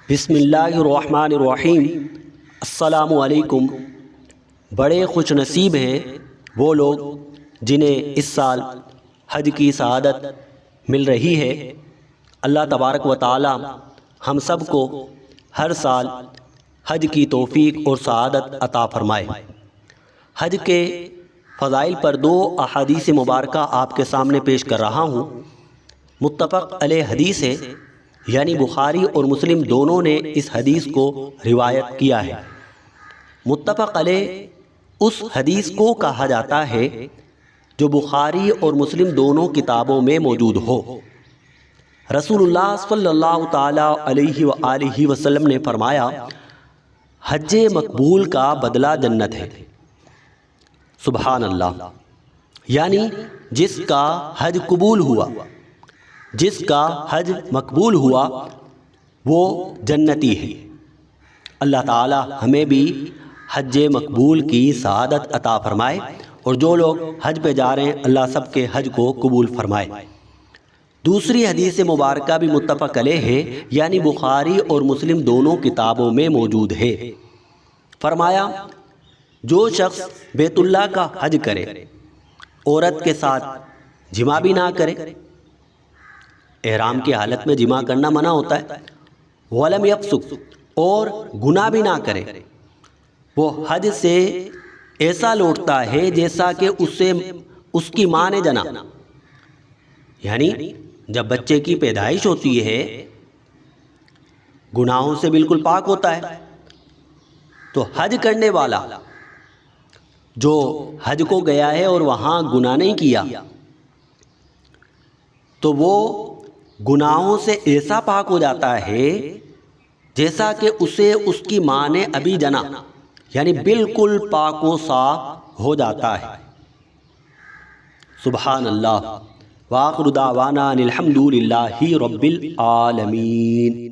بسم اللہ الرحمن الرحیم۔ السلام علیکم۔ بڑے خوش نصیب ہیں وہ لوگ جنہیں اس سال حج کی سعادت مل رہی ہے۔ اللہ تبارک و تعالی ہم سب کو ہر سال حج کی توفیق اور سعادت عطا فرمائے۔ حج کے فضائل پر دو احادیث مبارکہ آپ کے سامنے پیش کر رہا ہوں۔ متفق علیہ حدیث ہے، یعنی بخاری اور مسلم دونوں نے اس حدیث کو روایت کیا ہے۔ متفق علیہ اس حدیث کو کہا جاتا ہے جو بخاری اور مسلم دونوں کتابوں میں موجود ہو۔ رسول اللہ صلی اللہ تعالی علیہ وآلہ وسلم نے فرمایا، حج مقبول کا بدلہ جنت ہے۔ سبحان اللہ، یعنی جس کا حج قبول ہوا، جس کا حج مقبول ہوا وہ جنتی ہے۔ اللہ تعالی ہمیں بھی حج مقبول کی سعادت عطا فرمائے، اور جو لوگ حج پہ جا رہے ہیں اللہ سب کے حج کو قبول فرمائے۔ دوسری حدیث مبارکہ بھی متفق علیہ ہے، یعنی بخاری اور مسلم دونوں کتابوں میں موجود ہے۔ فرمایا، جو شخص بیت اللہ کا حج کرے، عورت کے ساتھ جماع بھی نہ کرے، احرام کی حالت میں جماع کرنا منع ہوتا ہے، وَلَمْ يَفْسُقْ، اور گناہ بھی نہ کرے، وہ حج سے ایسا لوٹتا ہے جیسا کہ اسے اس کی ماں نے جنا۔ یعنی جب بچے کی پیدائش ہوتی ہے گناہوں سے بالکل پاک ہوتا ہے، تو حج کرنے والا جو حج کو گیا ہے اور وہاں گناہ نہیں کیا، تو وہ گناہوں سے ایسا پاک ہو جاتا ہے جیسا کہ اسے اس کی ماں نے ابھی جنا، یعنی بالکل پاک و صاف ہو جاتا ہے۔ سبحان اللہ۔ وآخر دعوانا ان الحمد للہ رب العالمین۔